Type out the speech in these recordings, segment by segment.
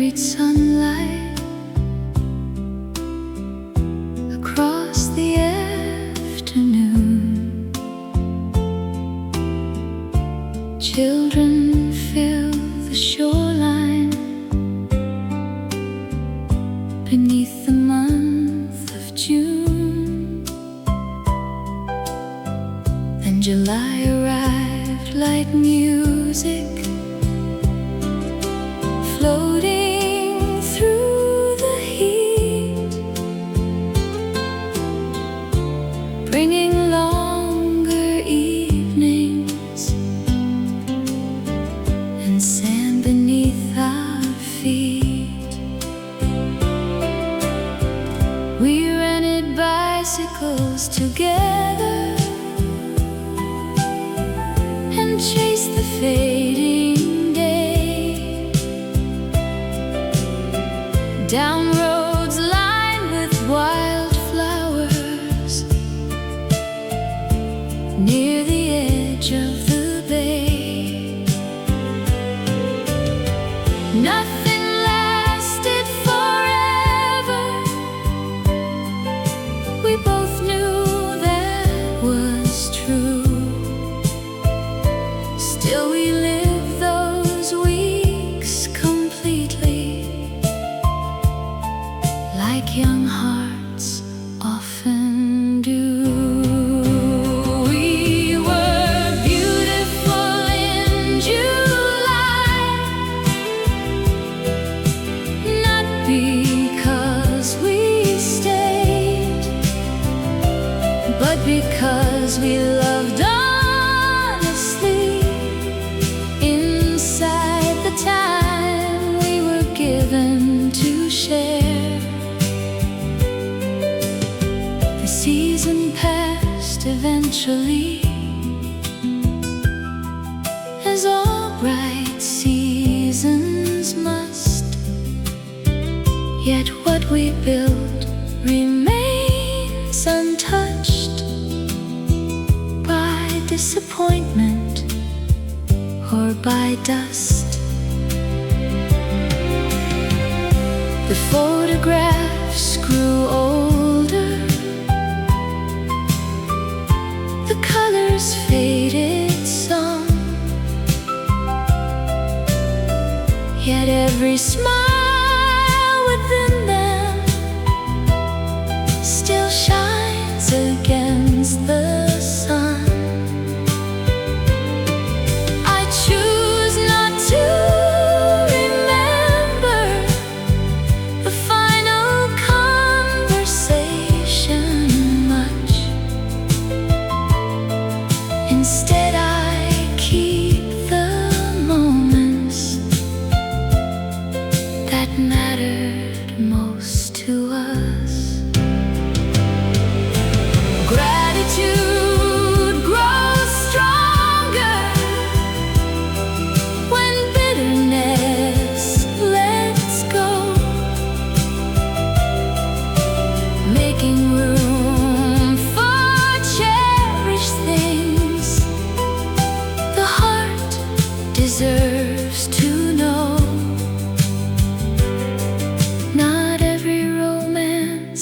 carried sunlight across the afternoon. Children fill the shoreline beneath the month of June. Then July arrived like music, floating through the heat, bringing longer evenings and sand beneath our feet. We rented bicycles together and chased the fading day down roads lined with wildflowers near the edge of the bay. Nothing lasted forever. We both knew that was true. Still we lived those weeks completely, like young hearts often do. We were beautiful in July, not because we stayed, but because we loved honestly inside the time we were given to share. The season passed eventually, as all bright seasons must. Yet what we built remains untouched by disappointment or by dust. The photographs grew older, the colors faded some, yet every smile within them still shines against the sun. I choose not to remember the final conversation much. Instead, I keep the moments that mattered most to us. Gratitude grows stronger when bitterness lets go, making room for cherished things the heart deserves to know. Not every romance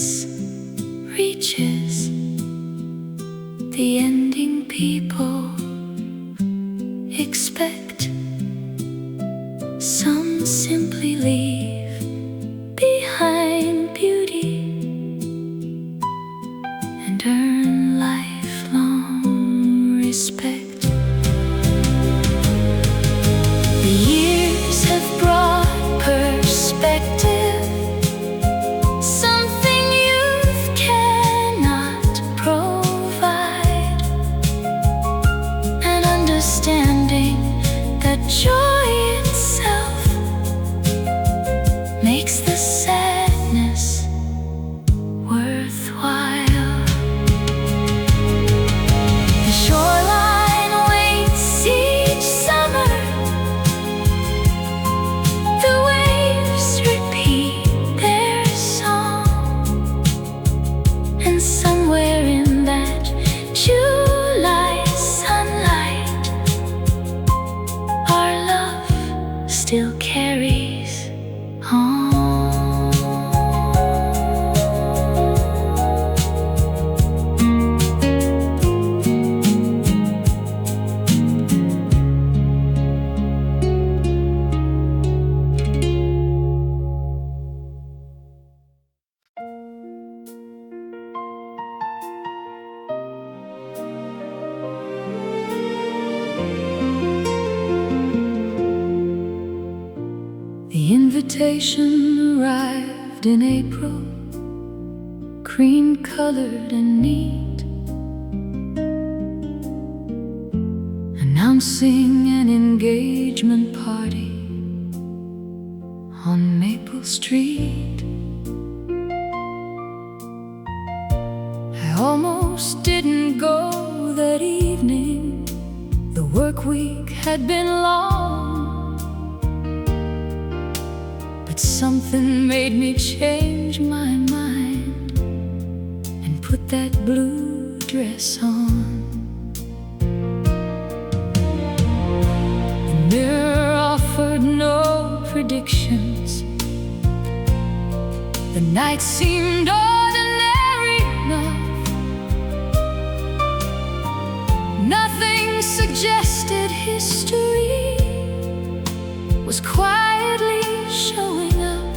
invitation arrived in April, cream-colored and neat, announcing an engagement party on Maple Street. I almost didn't go that evening. The work week had been long, but something made me change my mind and put that blue dress on. The mirror offered no predictions. The night seemed ordinary enough. Nothing suggested history was quietly showing up.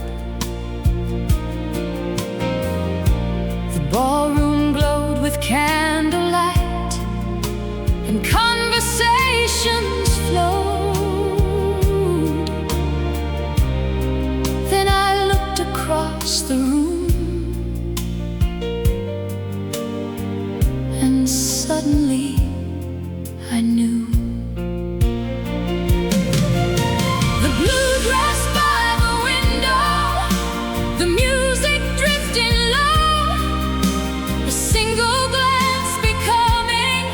The ballroom glowed with candlelight, and conversations flowed. Then I looked across the room, and suddenly I knew. The blue dress by the window, the music drifting low, a single glance becoming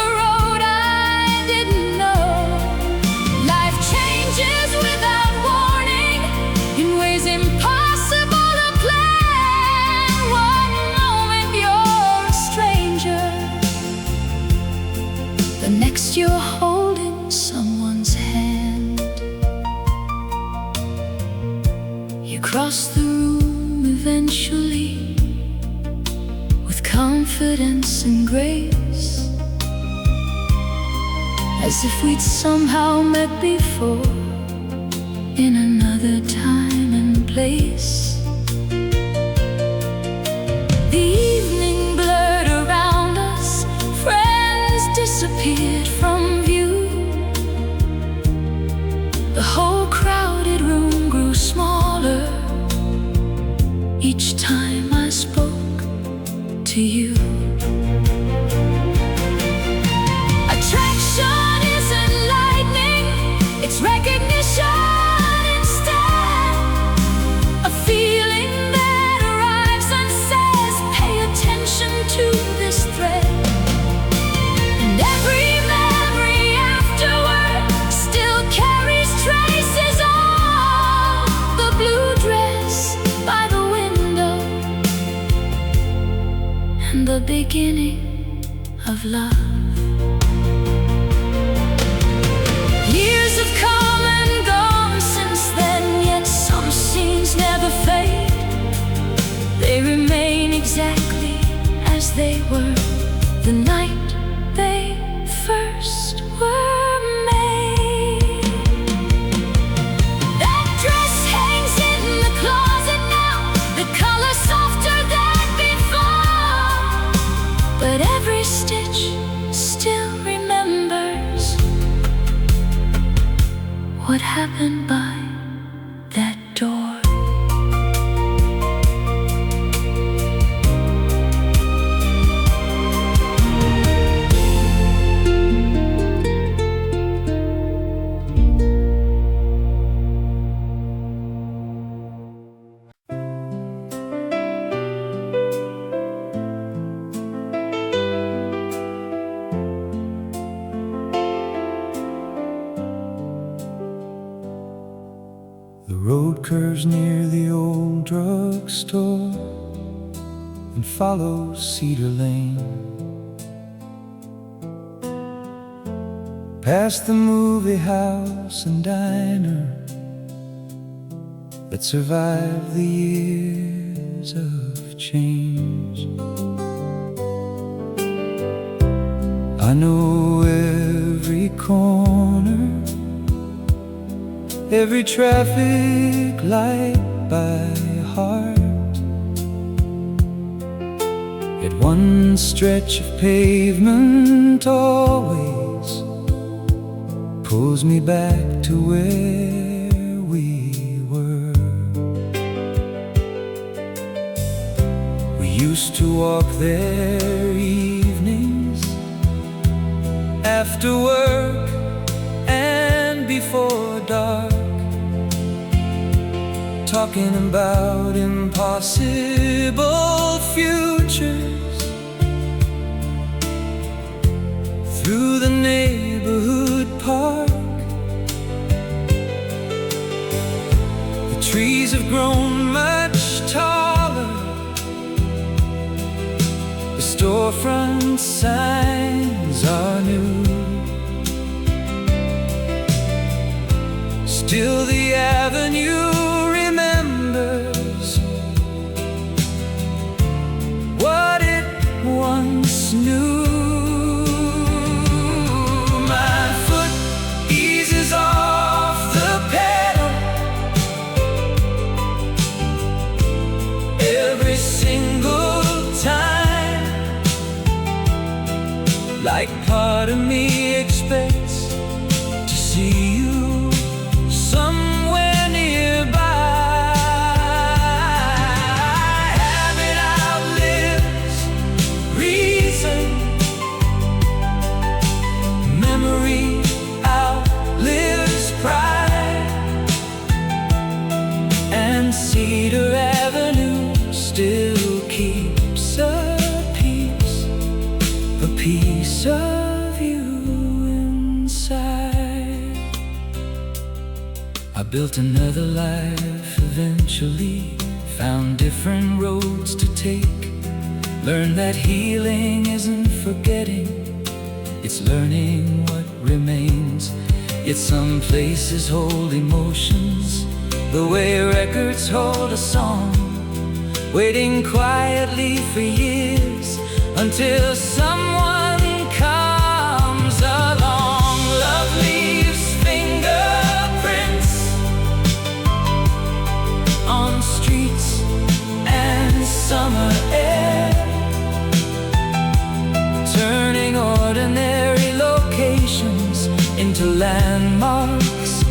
a road I didn't know. Life changes without warning in ways impossible to plan. One moment you're a stranger, the next you're holding someone's hand. You cross the room eventually with confidence and grace, as if we'd somehow met before in another time and place. The evening blurred around us, disappeared from view. The whole crowded room grew smaller each time I spoke to you. Attraction isn't lightning, it's recognition instead. A feeling that arrives and says, pay attention to this thread. Every memory afterward still carries traces of the blue dress by the window and the beginning of love. Years have come and gone since then, yet some scenes never fade. They remain exactly as they were the night they first were made. That dress hangs in the closet now, the color softer than before, but every stitch still remembers what happened by that door. The road curves near the old drugstore and follows Cedar Lane, past the movie house and diner that survived the years of change. I know every corner, every traffic light by heart. Yet one stretch of pavement always pulls me back to where we were. used to walk there evenings after work and before dark, talking about impossible futures through the neighborhood park. The trees have grown much taller, the storefront signs are new. Still the avenue remembers what it once knew. My foot eases off the pedal every single time, like part of me expects to see you somewhere nearby. Habit outlives reason, memory outlives pride, and Cedar Avenue still keeps a piece of you inside. I built another life eventually, found different roads to take, learned that healing isn't forgetting, it's learning what remains. Yet some places hold emotions the way records hold a song, waiting quietly for years until someone comes along. Love leaves fingerprints on streets and summer air, turning ordinary locations into landmarks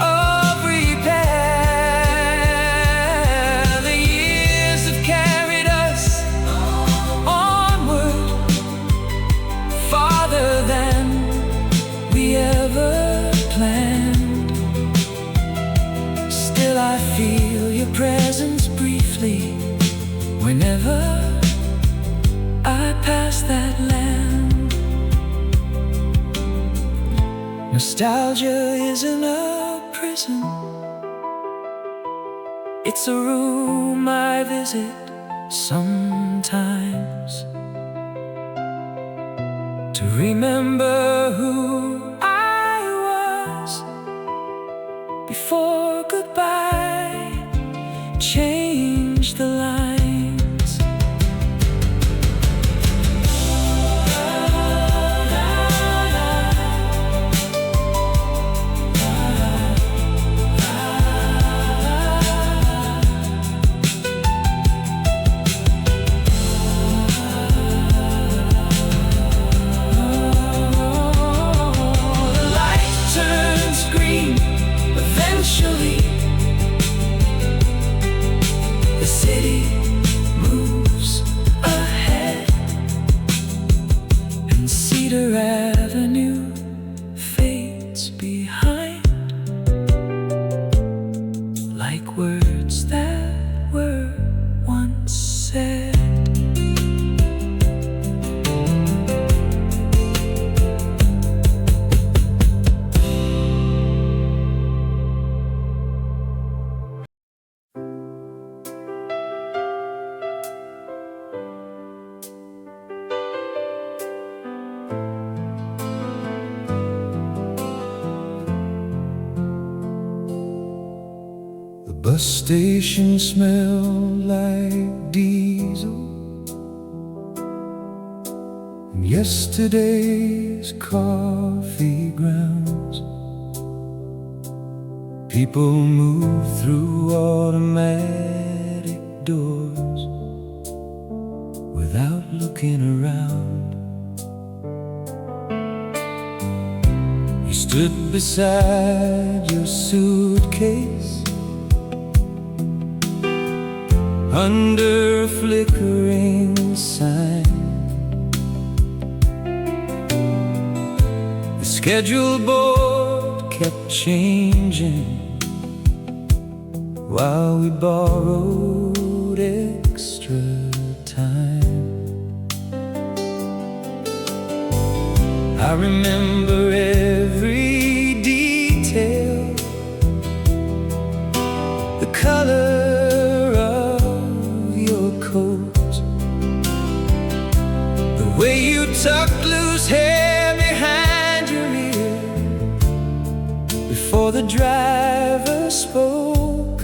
of repair. The years have carried us onward, farther than we ever planned. Still I feel your presence briefly whenever I pass that land. Nostalgia isn't a prison, it's a room I visit sometimes to remember who I was before goodbye changed the lines. Eventually, the city moves ahead, and Cedar Avenue fades behind, like words that were once said. Bus station smelled like diesel, and yesterday's coffee grounds. People move through automatic doors without looking around. You stood beside your suitcase under a flickering sign. The schedule board kept changing while we borrowed extra time. I remember every detail, the color of your coat, the way you tucked loose hair behind your ear before the driver spoke.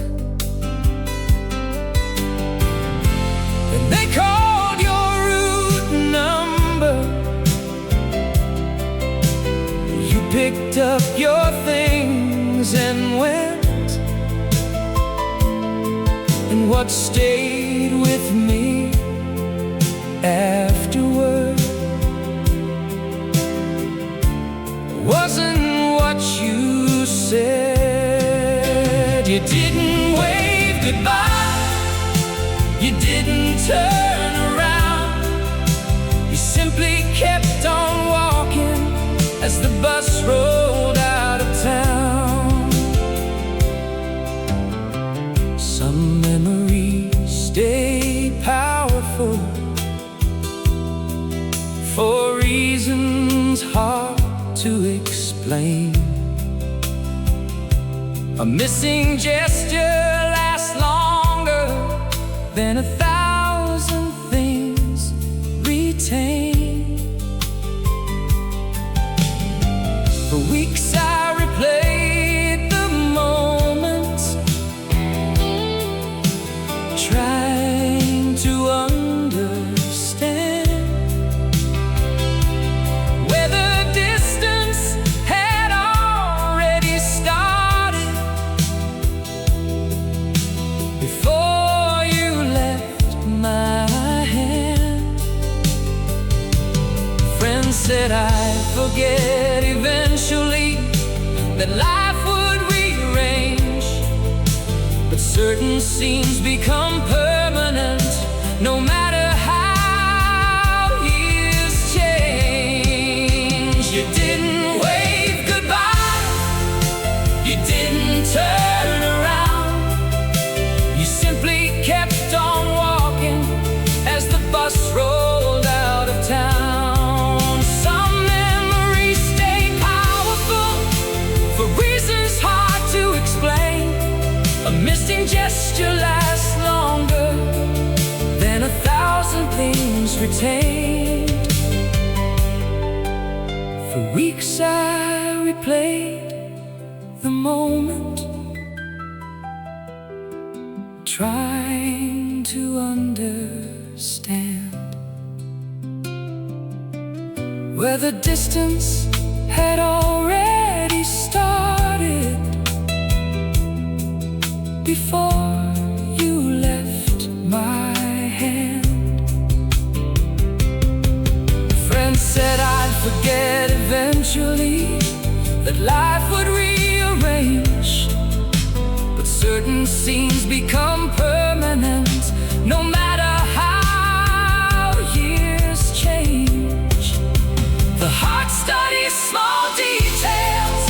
And they called your route number. You picked up your things and went. And what stayed with me afterward wasn't what you said. You didn't wave goodbye, you didn't turn around, you simply kept on walking as the bus rolled out of town. Some memories stay powerful for reasons hard to explain. A missing gesture lasts longer than 1,000 things retained. For weeks I replayed the moments, trying to understand where the distance had already started before you left my hand. Friends said I'd forget eventually, that life would rearrange, but certain scenes become permanent no matter how years change. You didn't wave goodbye, you didn't turn around, you simply kept on walking as the bus rolled out of town. Some memories stay powerful for reasons hard to explain. A missing gesture lasts longer than 1,000 things retained. For weeks I replayed the moment, trying to understand where the distance had already started before you left my hand. Friends said I'd forget eventually, that life would rearrange, but certain scenes become permanent no matter how years change. The heart studies small details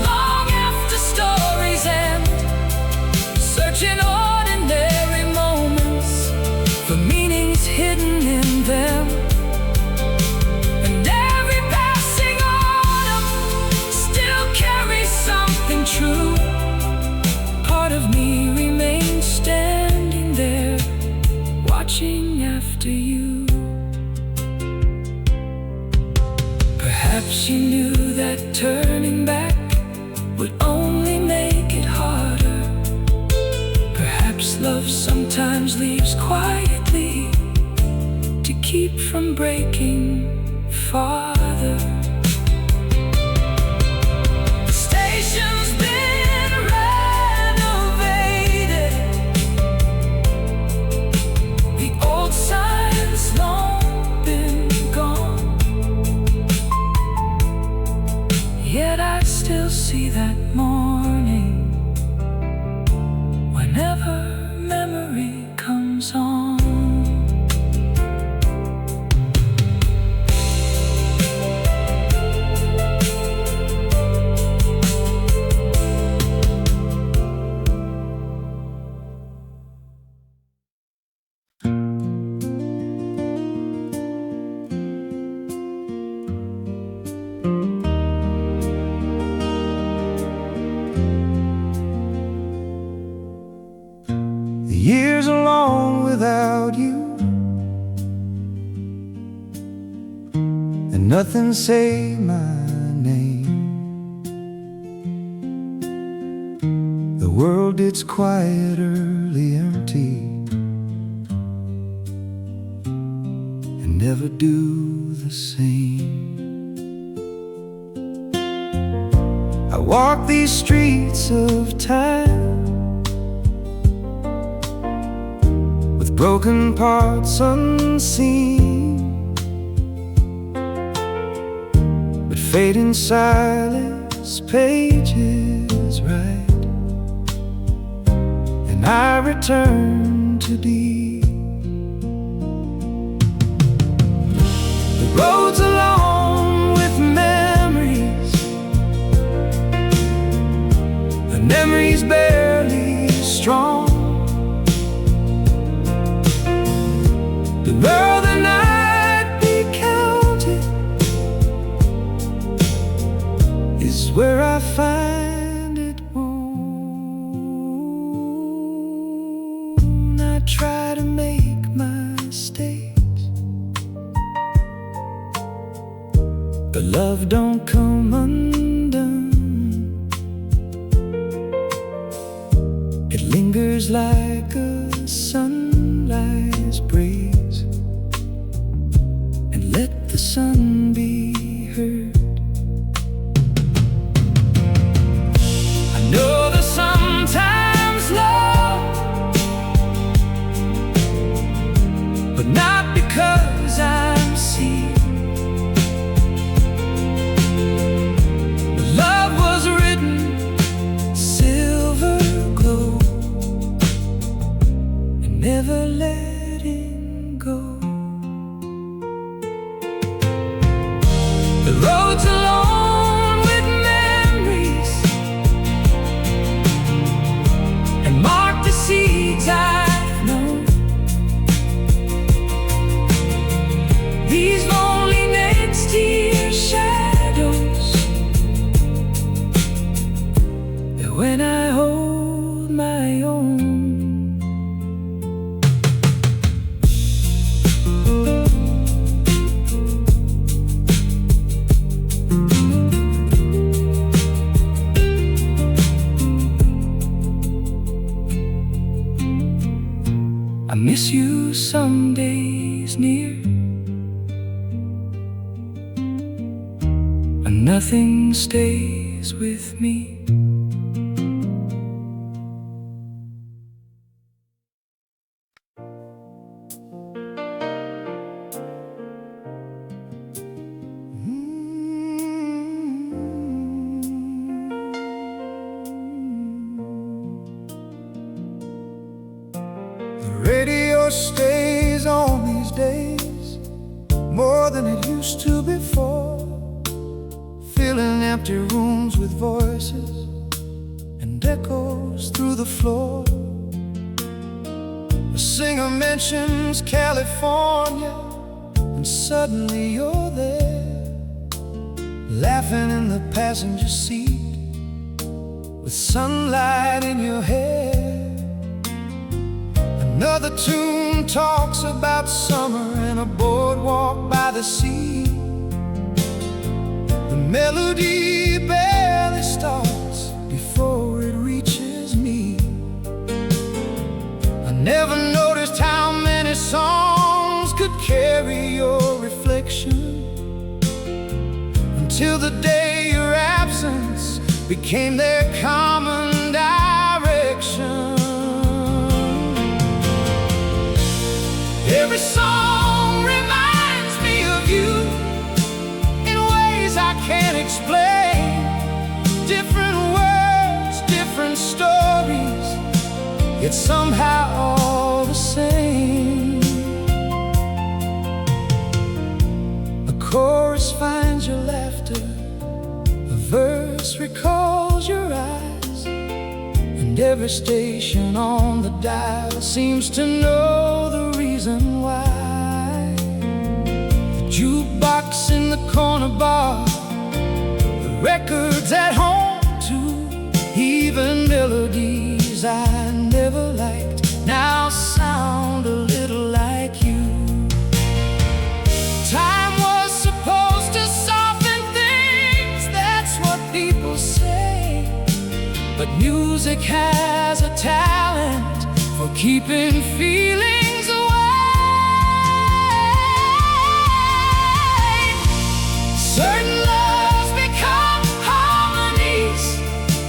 long after stories end, searching ordinary moments for meanings hidden in them. And every passing autumn still carries something true. Part of me remains standing there, watching after you. Perhaps you knew that turning back would only make it harder. Perhaps love sometimes leaves quietly to keep from breaking farther. The station's been renovated, the old sign's long been gone, yet I still see that morning whenever memory comes on. nothing say my name. The world, it's quiet, early, empty, and never do the same. I walk these streets of time with broken parts unseen, but fading silence, pages write, and I return to be. The roads along with memories, the memories barely strong. The northern night be counted is where I find it wrong. I try to make my mistakes, but love don't come undone. It lingers like a sunrise breeze, and let the sun be heard. I know that sometimes love, but not because I'm seen. The love was written silver glow, and never letting go. The roads alone with memories, and mark the seeds I've known. These lonely next year shadows, that when I hold my own. I miss you some days near, and nothing stays with me. The radio stays on these days more than it used to before, filling empty rooms with voices and echoes through the floor. A singer mentions California, and suddenly you're there, laughing in the passenger seat with sunlight in your hair. Another tune talks about summer and a boardwalk by the sea. The melody barely starts before it reaches me. I never noticed how many songs could carry your reflection, until the day your absence became their common direction. Every song reminds me of you in ways I can't explain. Different words, different stories, yet somehow all the same. A chorus finds your laughter, a verse recalls your eyes, and every station on the dial seems to know the reason why. The jukebox in the corner bar, the records at home too, even melodies I never liked now sound a little like you. Time was supposed to music has a talent for keeping feelings away. Certain loves become harmonies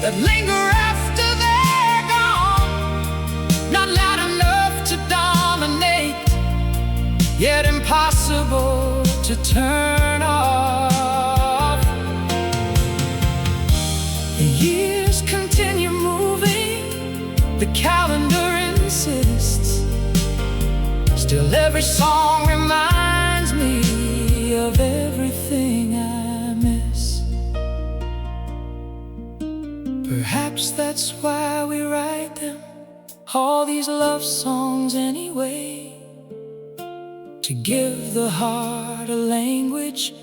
that linger after they're gone, not loud enough to dominate, yet impossible to turn off. The years continue moving, the calendar insists. Still every song reminds me of everything I miss. Perhaps that's why we write them, all these love songs anyway, to give the heart a language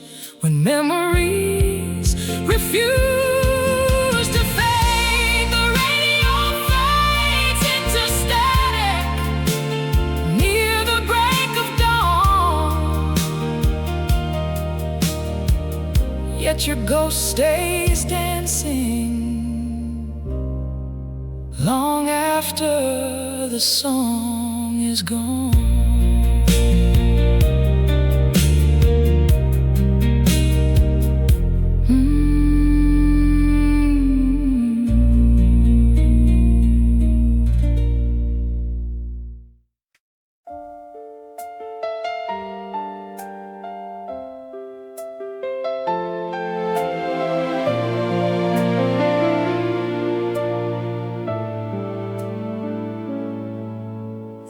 when memories refuse to fade. The radio fades into static near the break of dawn, yet your ghost stays dancing long after the song is gone.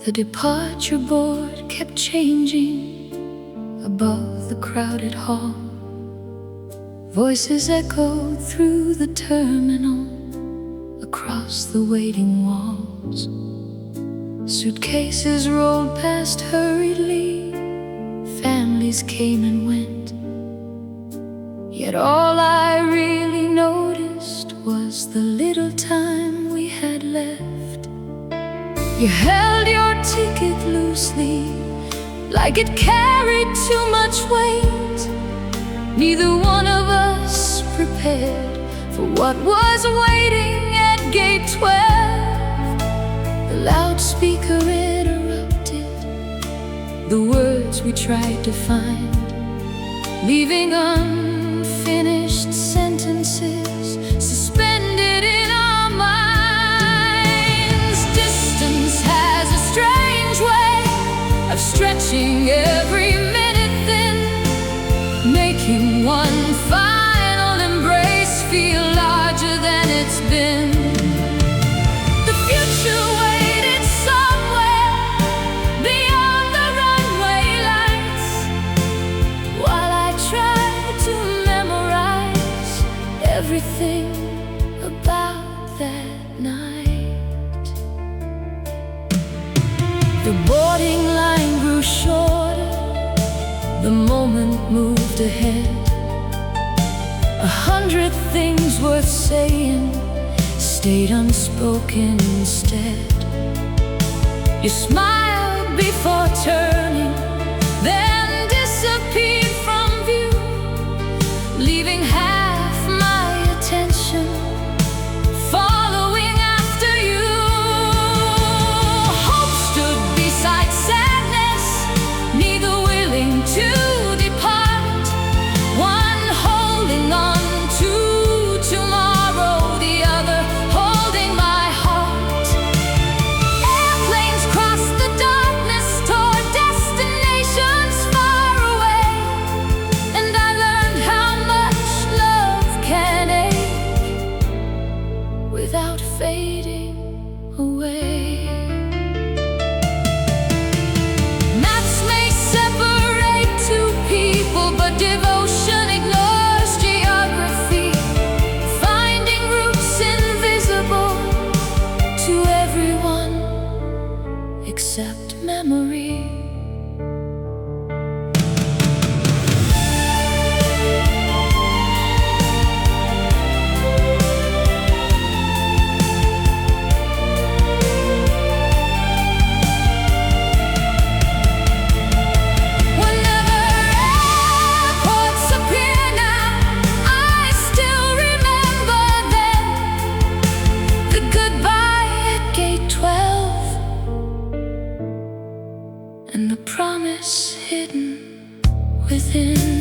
The departure board kept changing above the crowded hall. Voices echoed through the terminal, across the waiting walls. Suitcases rolled past hurriedly, families came and went. Yet all I really noticed was the little time we had left. You held your ticket loosely, like it carried too much weight. Neither one of us prepared for what was waiting at gate 12. The loudspeaker interrupted the words we tried to find, leaving unfinished sentences suspended in our minds. Distance has a strange way of stretching every minute thin, making one final embrace feel larger than it's been. The future waited somewhere beyond the runway lights, while I tried to memorize everything about that night. The boarding line grew shorter, the moment moved ahead. 100 things worth saying stayed unspoken instead. You smiled before turning, then disappeared from view, leaving half my attention following after you. Hope stood beside sadness, neither willing to depart, one holding on to tomorrow, the other holding my heart. Airplanes crossed the darkness toward destinations far away, and I learned how much love can ache without fading away. Maps may separate two a promise hidden within.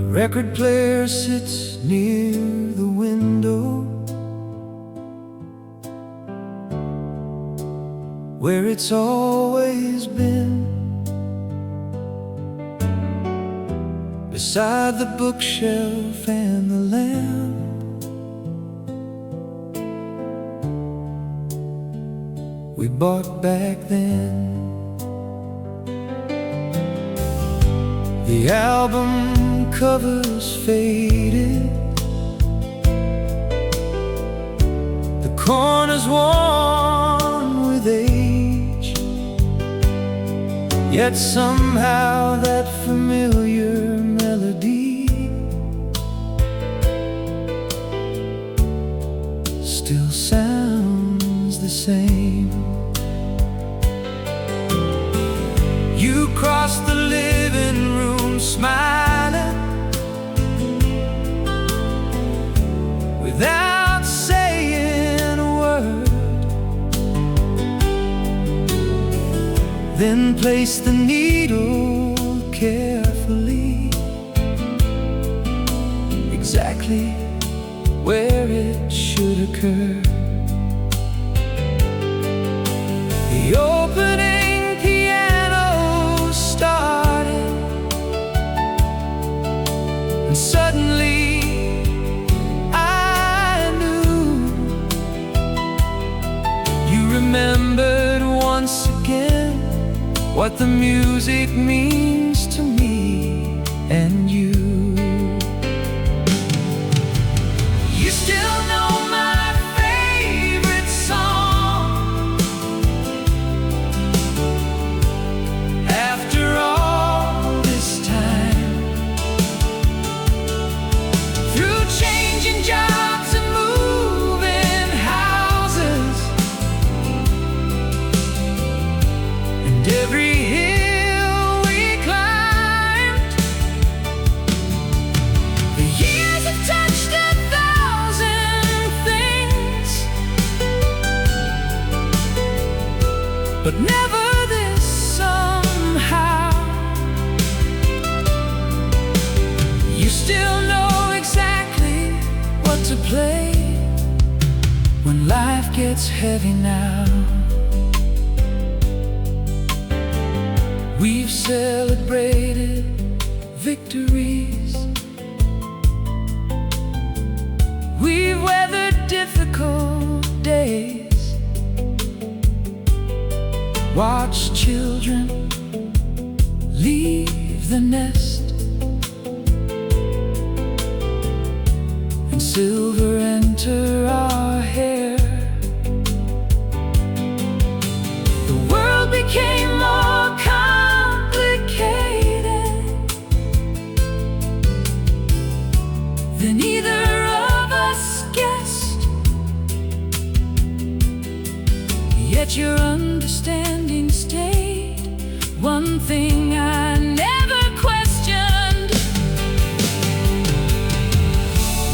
Record player sits near the window where it's always been, beside the bookshelf and the lamp. We bought back then. The album covers faded, the corners worn with age, yet somehow that familiar melody still sounds the same. You crossed the living room smiling, without saying a word, then placed the needle carefully, exactly where it should occur. The opening piano started, and suddenly remembered once again what the music means to me and you. You still know my favorite song after all this time. Through changing jobs and moving houses, every hill we climbed, the years have touched 1,000 things, but never this somehow. You still know exactly what to play when life gets heavy now. We've celebrated victories, we've weathered difficult days, watched children leave the nest, and silver enter our hair. The world became more than either of us guessed, yet your understanding stayed. One thing I never questioned: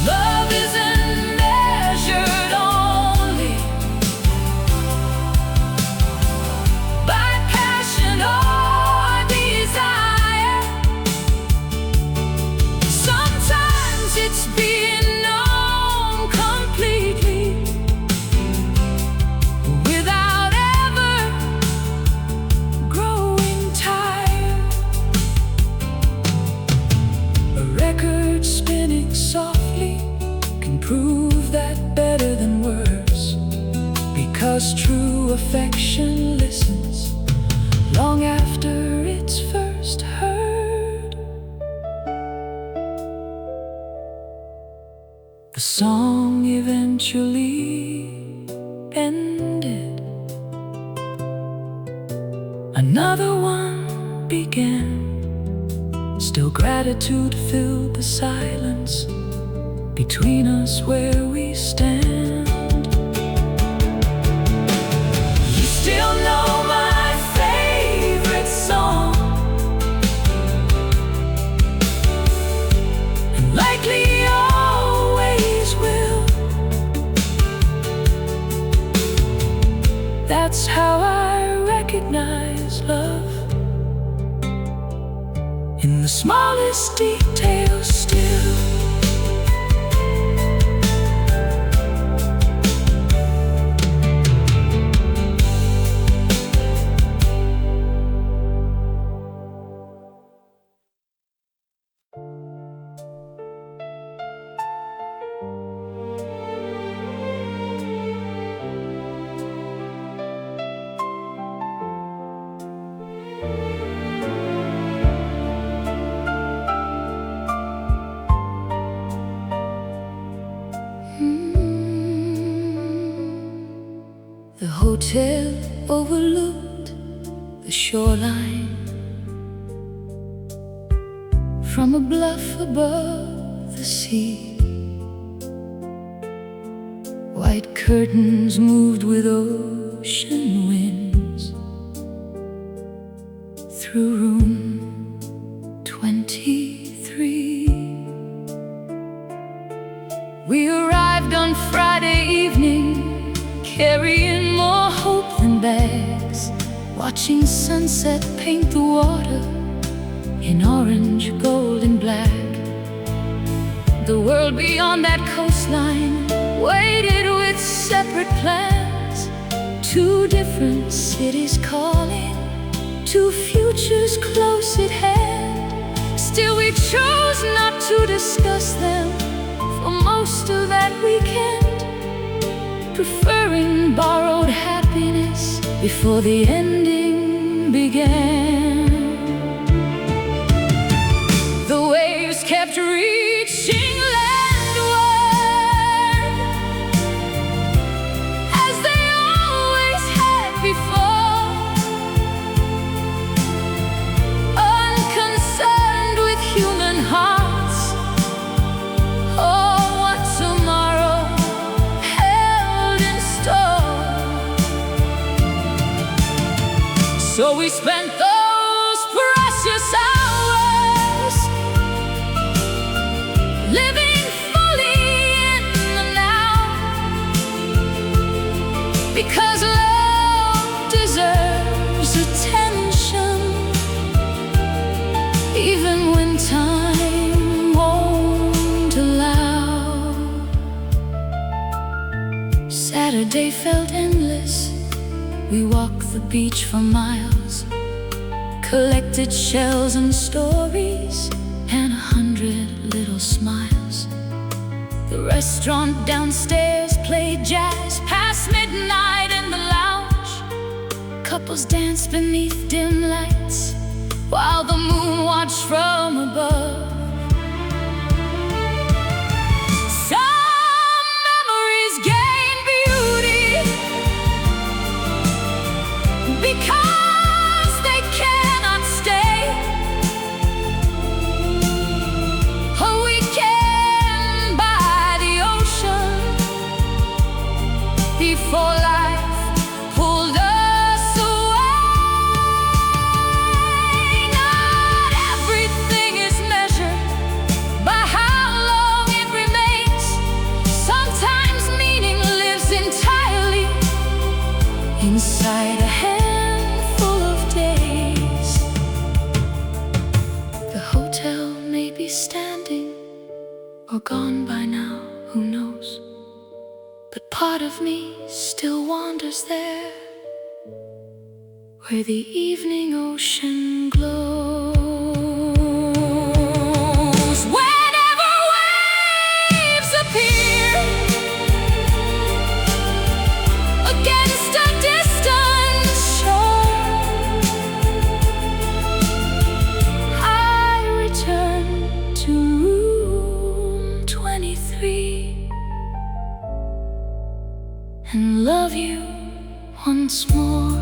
love isn't measured only by passion or desire. Sometimes it's being known completely without ever growing tired. A record spinning softly can prove that better than words, because true affection listens long after it's first heard. The song eventually ended, another one began. Still gratitude gratitude filled the silence between us where we stand. You still know my favorite song, and likely always will. That's how I recognize love, in the smallest details still. The hotel overlooked the shoreline from a bluff above the sea. White curtains moved with ocean winds through room 23. We arrived on Friday evening, carrying more hope than bags, watching sunset paint the water in orange, gold, and black. The world beyond that coastline waited with separate plans. Two different cities calling, two futures close at hand. Still we chose not to discuss them for most of that weekend, preferring borrowed happiness before the ending began. The waves kept reaching landward, as they always had before, unconcerned with human hearts or what tomorrow held in store. So we spent those precious hours living fully in the now, because love deserves attention, even when time won't allow. Saturday felt endless. We walked the beach for miles, collected shells and stories and 100 little smiles. The restaurant downstairs played jazz past midnight in the lounge. Couples danced beneath dim lights while the moon watched from above. Some memories gain beauty because they cannot stay. A weekend by the ocean before life pulled us away. Not everything is measured by how long it remains. Sometimes meaning lives entirely inside a handful of days. The hotel may be standing or gone by now, who knows? But part of me still wanders there, where the evening ocean glows. Whenever waves appear against a distant shore, I return to room 23 and love you once more.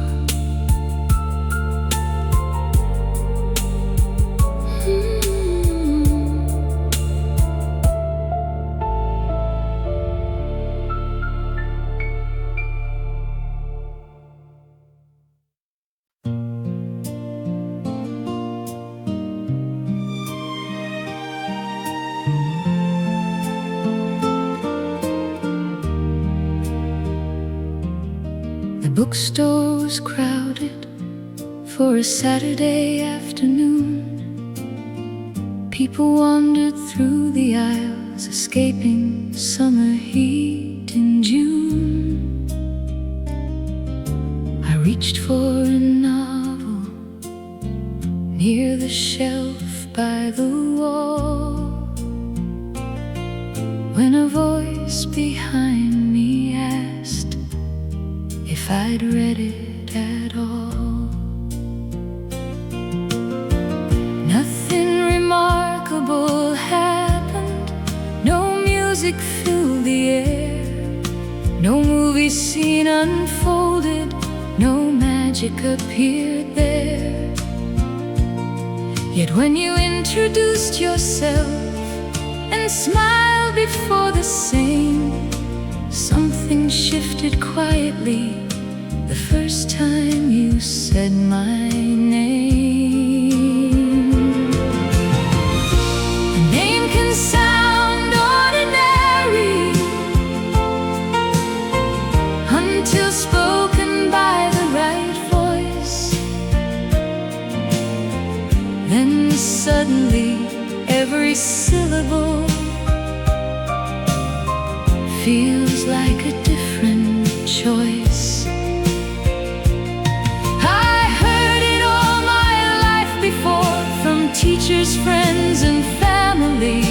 bookstores crowded for a Saturday afternoon. People wandered through the aisles, escaping summer heat in June. I reached for a novel near the shelf by the wall, when a voice behind me asked if I'd read it at all. Nothing remarkable happened, no music filled the air, no movie scene unfolded, no magic appeared there. Yet when you introduced yourself and smiled before the same, something shifted quietly the first time you said my name. A name can sound ordinary until spoken by the right voice. Then suddenly every syllable feels like a different choice. I heard it all my life before, from teachers, friends, and family,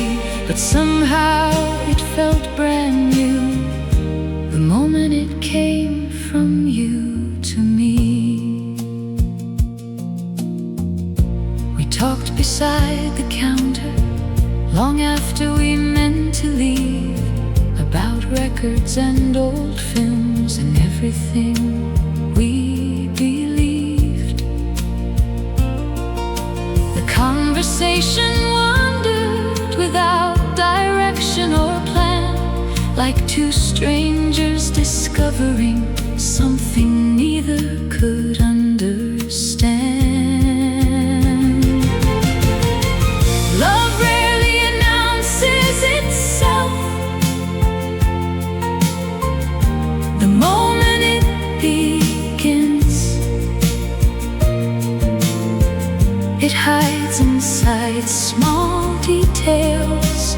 but somehow it felt brand new the moment it came from you to me. We talked beside the counter long after we meant to leave, about records and old films and everything we believed. The conversation wandered without direction or plan, like two strangers discovering something neither could understand. Love rarely announces itself the moment it begins. It hides inside small details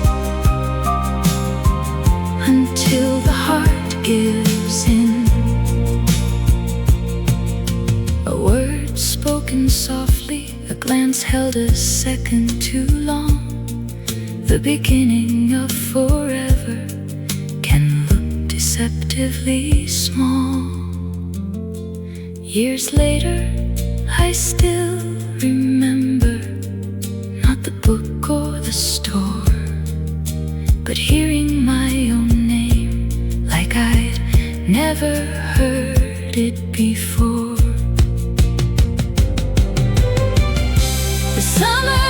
until the heart gives in. A word spoken softly, a glance held a second too long. The beginning of forever can look deceptively small. Years later, I still remember, not the book or the store, but hearing my own name like I'd never heard it before. The summer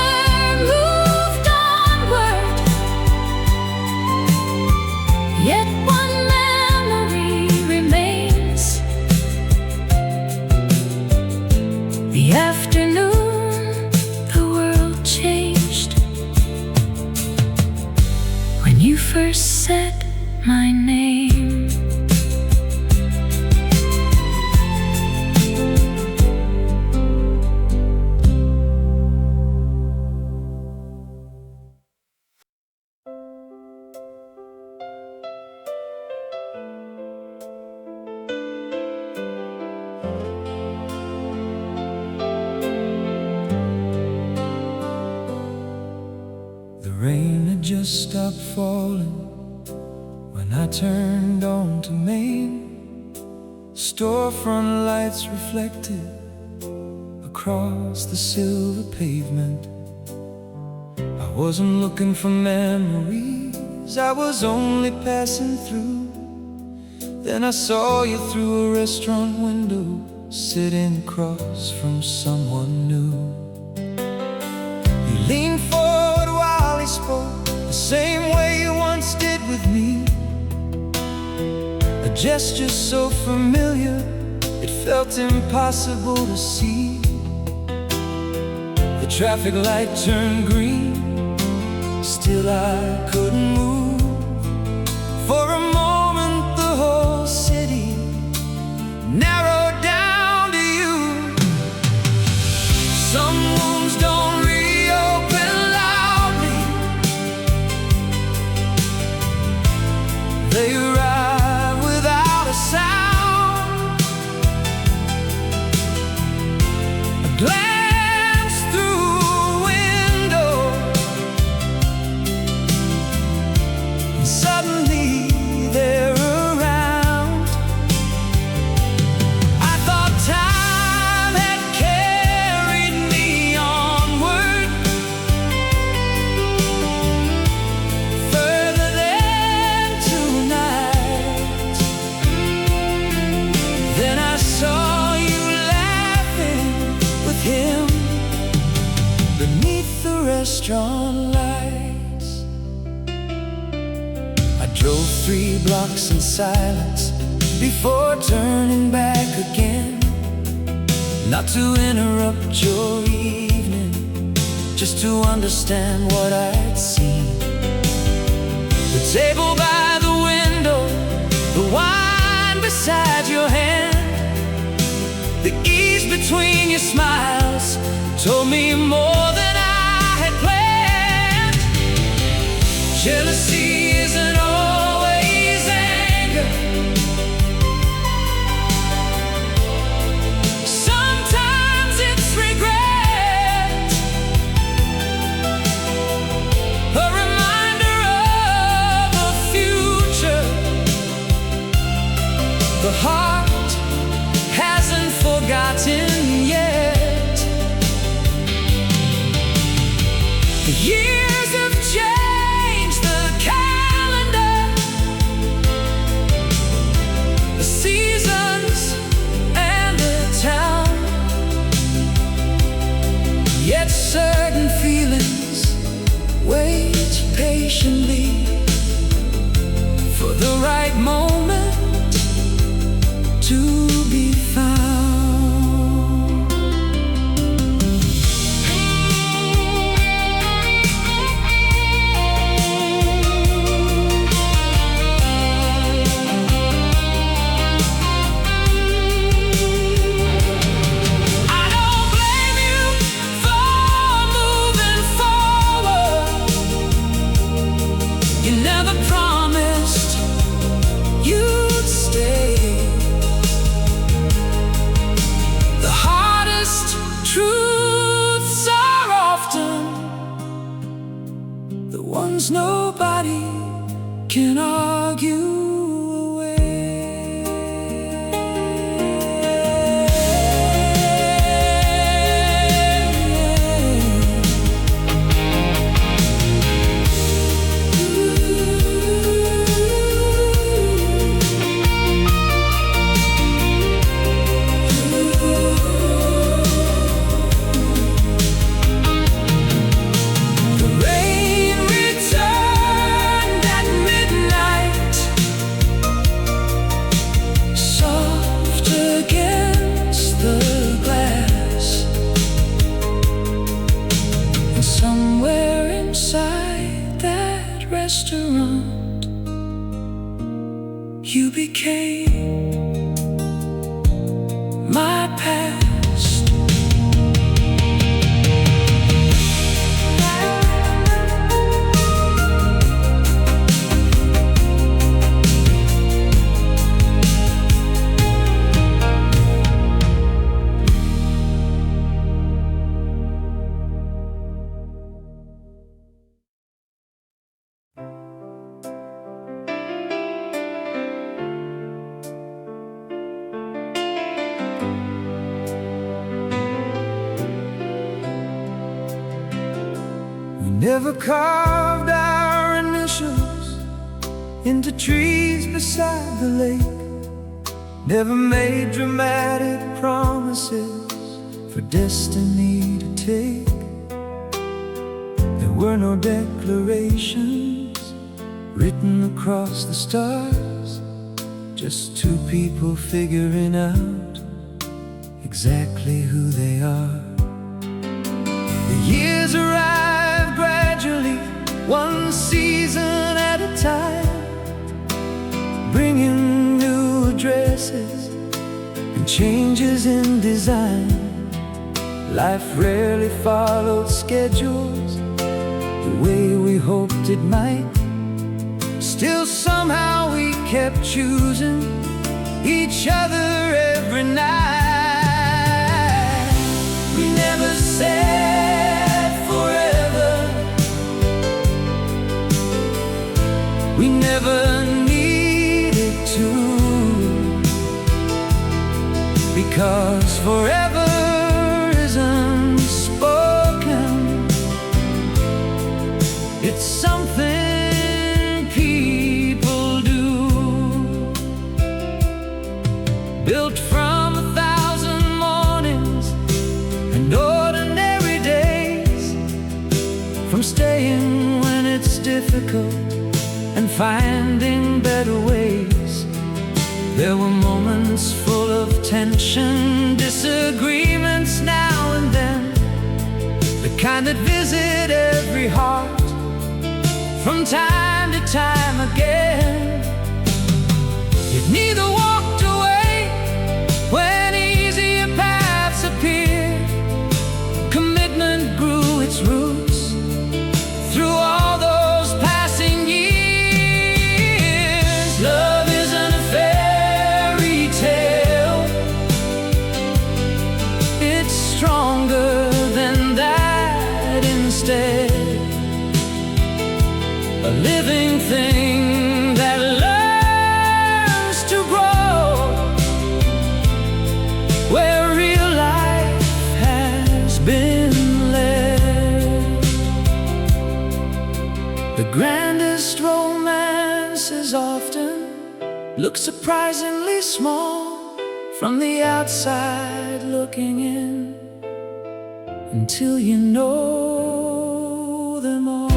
moved onward, yet one memory remains. The afternoon the world changed, when you first said my name. The rain had just stopped falling when I turned on to Main. Storefront lights reflected across the silver pavement. I wasn't looking for memories, I was only passing through. Then I saw you through a restaurant window, sitting across from someone new. You leaned forward while he spoke, the same way you once did with me. A gesture so familiar, it felt impossible to see. The traffic light turned green, still I couldn't move. For a moment the whole city narrowed They arrive without a sound. A glance through a window, and suddenly they're around. I thought time had carried me onward, further than tonight. Then I saw you laughing with him beneath the restaurant lights. I drove 3 blocks in silence before turning back again, not to interrupt your evening, just to understand what I'd seen. The table by the window, the wine beside your hand, the ease between your smiles told me more than I had planned. Jealousy isn't always anger. Sometimes it's regret, a reminder of a future the heart hasn't forgotten yet. The years have changed the calendar, the seasons and the town. Yet certain feelings wait patiently for the right moment to be found. I don't blame you for moving forward. You never promised you'd stay. The hardest truths are often the ones nobody can argue away. The rain returned at midnight, soft against the glass, and somewhere inside that restaurant you became my past. We never carved our initials into trees beside the lake, never made dramatic promises for destiny to take. There were no declarations written across the stars, just 2 people figuring out exactly who they are. The years arrive gradually, one season at a time, bringing new addresses and changes in design. Life rarely followed schedules the way we hoped it might. Still somehow we kept choosing each other every night. We never said forever, we never needed to, because forever is unspoken. It's something people do, built from 1,000 mornings and ordinary days, from staying when it's difficult and finding better ways. There were moments full of tension, disagreements now and then, the kind that visit every heart from time to time again. Yet neither walked away when easier paths appeared. Commitment grew its roots through all those passing years. Love isn't a fairy tale, it's stronger than that instead. A living thing that learns to grow where real life has been led. The grandest romances often look surprisingly small from the outside looking in, until you know them all.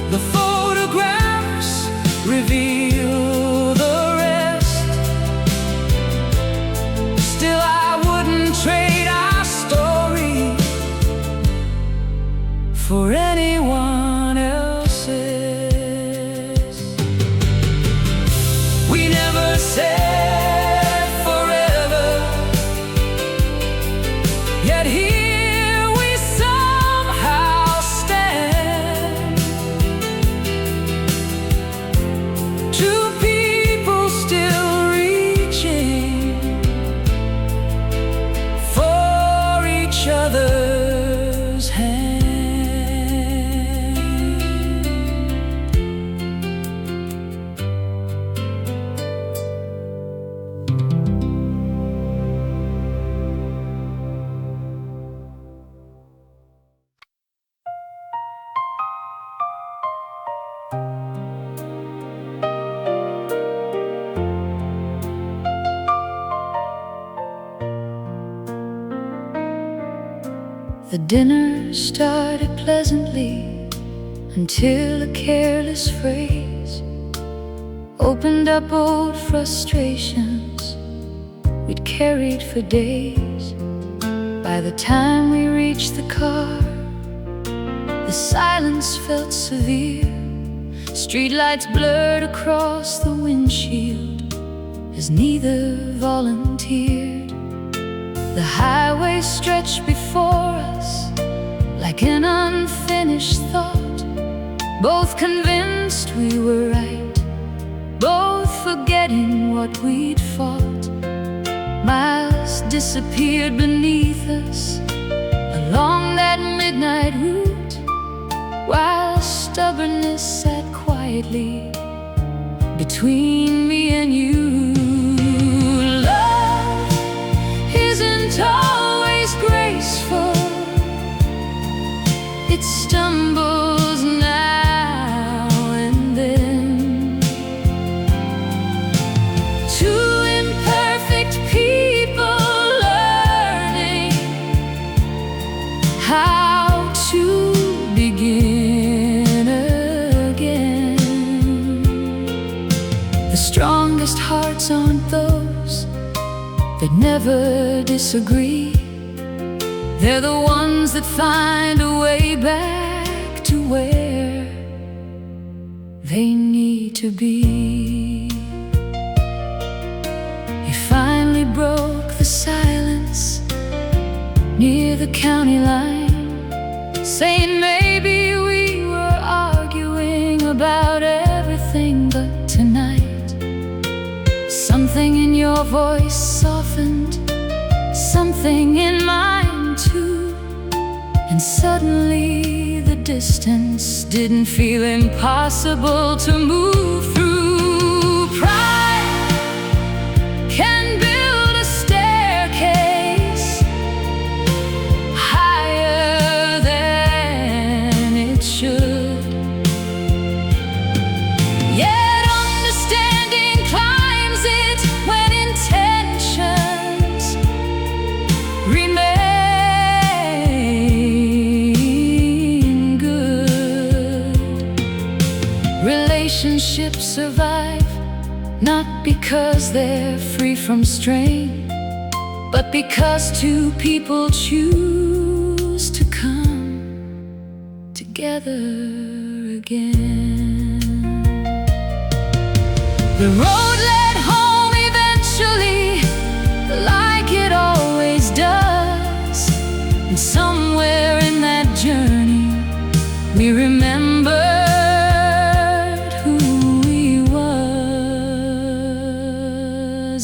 The photographs reveal the rest. Still, I wouldn't trade our story for anyone else's. We never said forever, yet here we somehow stand. Two people still reaching for each other's hand. The dinner started pleasantly until a careless phrase opened up old frustrations we'd carried for days. By the time we reached the car, the silence felt severe. Streetlights blurred across the windshield as neither volunteered. The highway stretched before us like an unfinished thought, both convinced we were right, both forgetting what we'd fought. Miles disappeared beneath us along that midnight route, while stubbornness sat quietly between me and you. Always graceful, it stumbles now and then. Two imperfect people learning how to begin again. The strongest hearts aren't those that never disagree. They're the ones that find a way back to where they need to be. He finally broke the silence near the county line, saying maybe we were arguing about everything. But tonight, something in your voice softened, something in mine too. And suddenly the distance didn't feel impossible to move through. Pride can build a staircase higher than it should, yet understanding climbs it when intentions remain good. Relationships survive not because they're free from strain, but because two people choose to come together again. The road led home eventually, like it always does. And somewhere in that journey, we remembered who we was.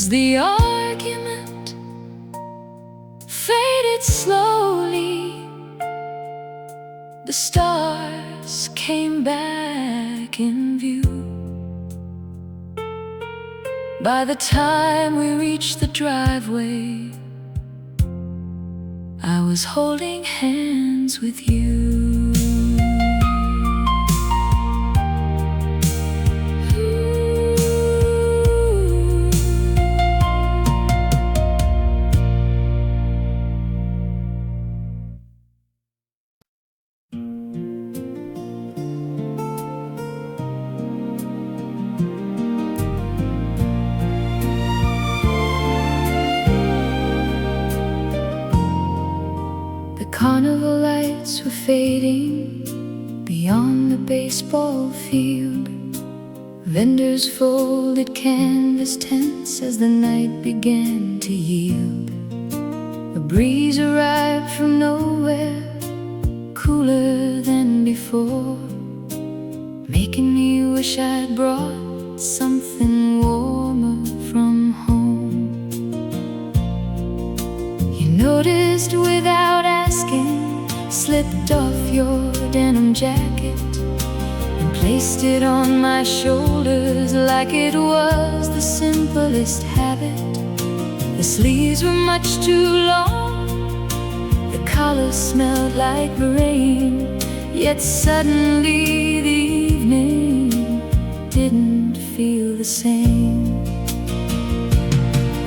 The argument faded slowly. The stars came back in view. By the time we reached the driveway, I was holding hands with you. Carnival lights were fading beyond the baseball field. Vendors folded canvas tents as the night began to yield. A breeze arrived from nowhere, cooler than before, making me wish I'd brought something warmer from home. You noticed without asking, slipped off your denim jacket and placed it on my shoulders like it was the simplest habit. The sleeves were much too long, the collar smelled like rain, yet suddenly the evening didn't feel the same.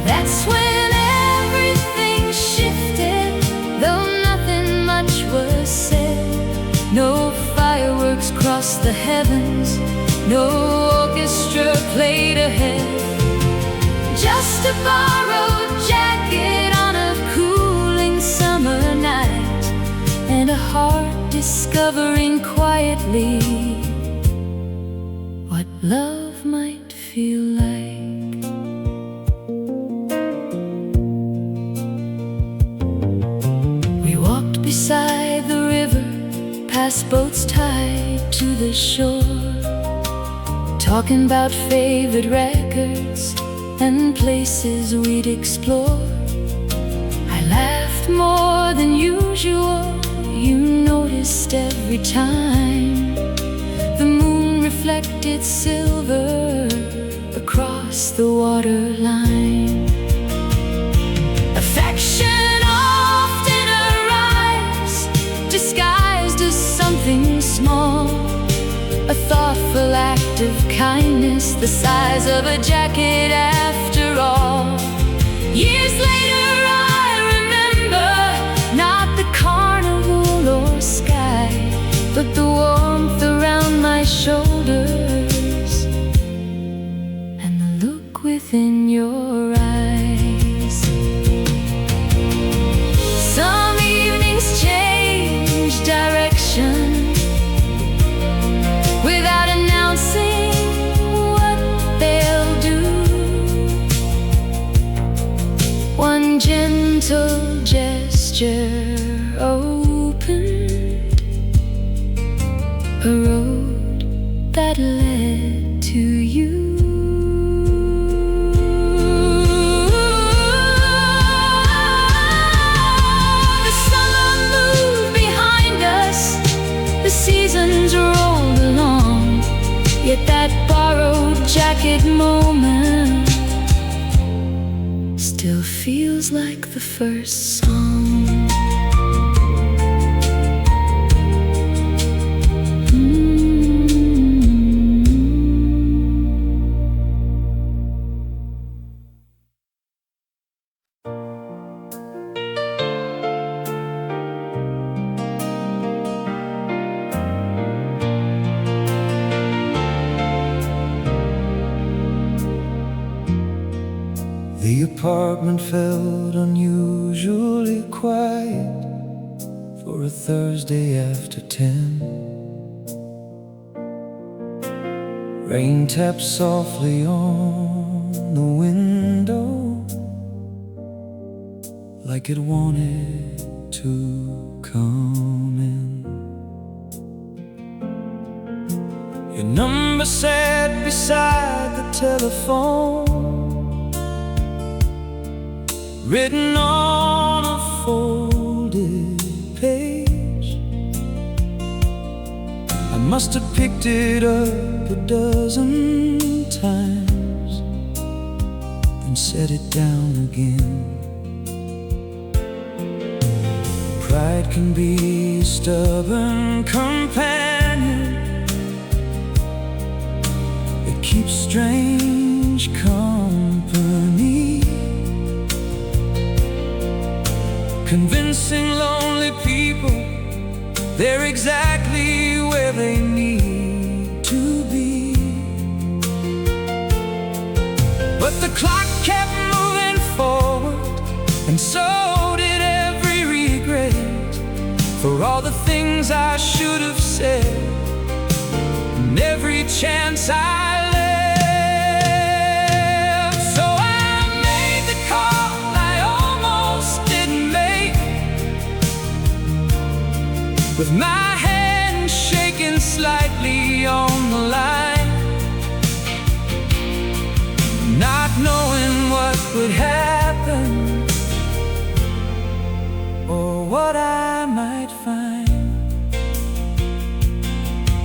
That's when everything shifted, though nothing much was said. No fireworks crossed the heavens, no orchestra played ahead. Just a borrowed jacket on a cooling summer night, and a heart discovering quietly what love might feel like. We walked beside the river, past boats tied to the shore, talking about favorite records and places we'd explore. I laughed more than usual, you noticed every time. The moon reflected silver across the waterline. Affection often arrives, disguised as something small, a thoughtful act of kindness, the size of a jacket after all. Years later I remember, not the carnival or sky, but the warmth around my shoulders and the look within your eyes. Some evenings change direction without announcing what they'll do. One gentle gesture feels like the first song. The apartment felt unusually quiet for a Thursday after 10. Rain tapped softly on the window like it wanted to come in. Your number sat beside the telephone, written on a folded page. I must have picked it up a dozen times, then set it down again. Pride can be a stubborn companion. It keeps strange company, convincing lonely people they're exactly where they need to be. But the clock kept moving forward, and so did every regret for all the things I should have said, and every chance I left. So I made the call I almost didn't make, with my hand shaking slightly on the line, not knowing what would happen or what I might find.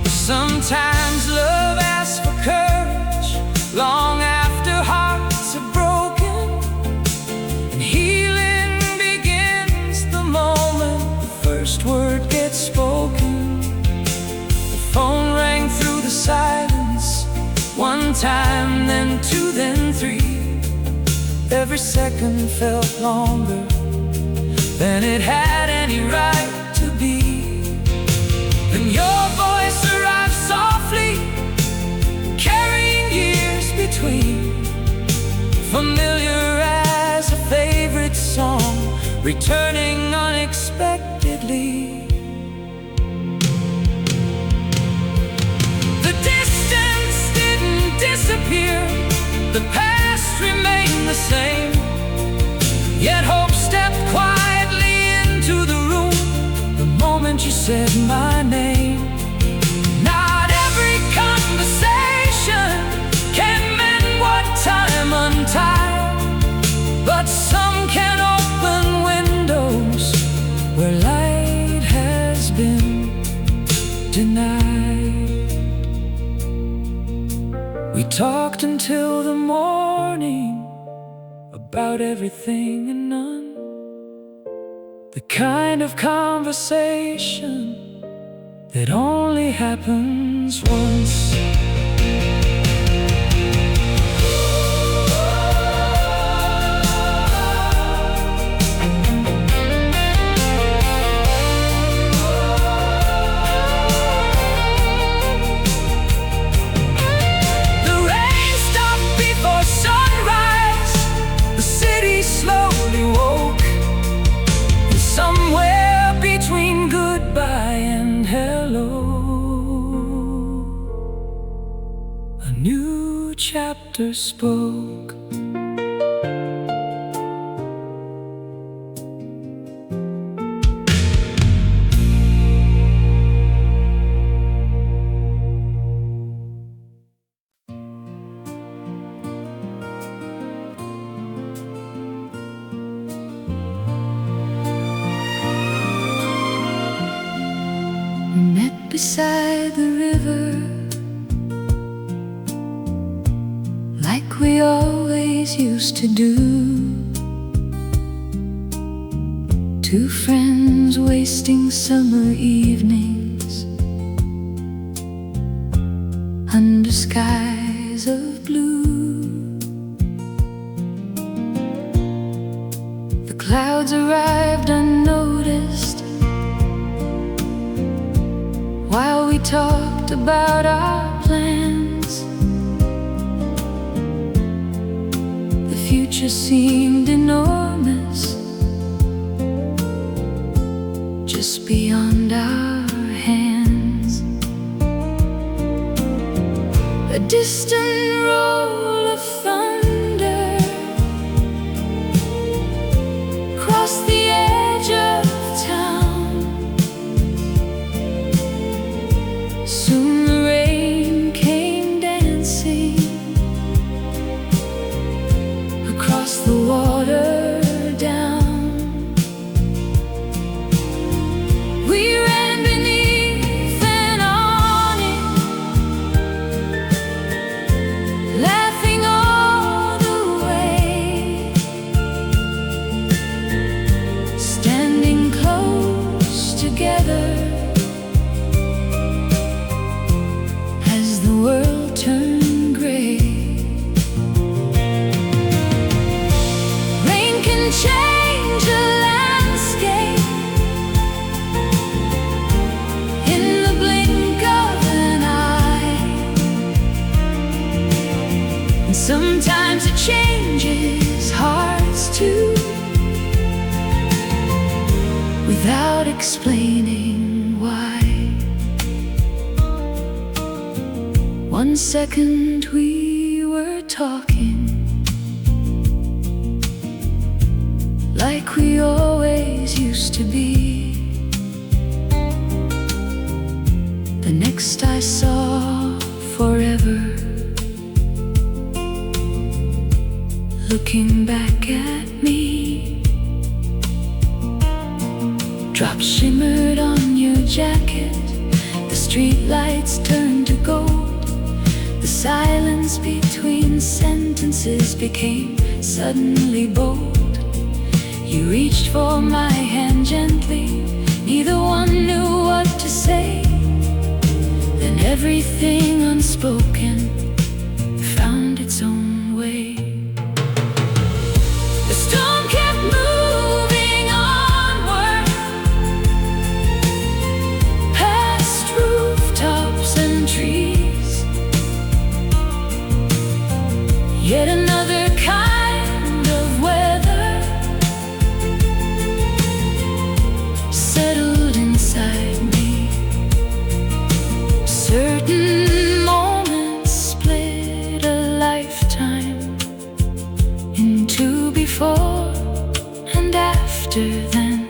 Sometimes love asks for courage long after hearts are broken, and healing begins the moment the first word gets spoken. The phone rang through the silence, one time, then two, then three. Every second felt longer than it had any right to be. Then your voice arrived softly, carrying years between, familiar as a favorite song, returning unexpectedly. The distance didn't disappear, the past remained the same, yet hope stepped quietly into the room the moment you said my name. Not every conversation can mend what time untied, but some can open windows where light has been denied. We talked until the morning about everything and none, the kind of conversation that only happens once. The rain stopped before sunrise, the city slowly woke, and somewhere between goodbye and hello, a new chapter spoke. We met beside the river, like we always used to do. Two friends wasting summer evenings under skies of blue. The clouds arrived unnoticed while we talked about our plans. The future seemed enormous, just beyond our hands. A distant roll of thunder crossed the edge of town. Soon the rain came dancing across the water down. We ran beneath an awning, laughing all the way, standing close together as the world turned gray. Rain can change a landscape in the blink of an eye, and sometimes it changes hearts too, without explaining why. One second we were talking like we always used to be. The next I saw forever, looking back at me. Drops shimmered on your jacket, the street lights turned to gold. The silence between sentences became suddenly bold. You reached for my hand gently, neither one knew what to say. Then everything unspoken found its own way. The storm kept moving onward, past rooftops and trees. Yet another kind of weather settled inside me. Certain moments split a lifetime into before and after then.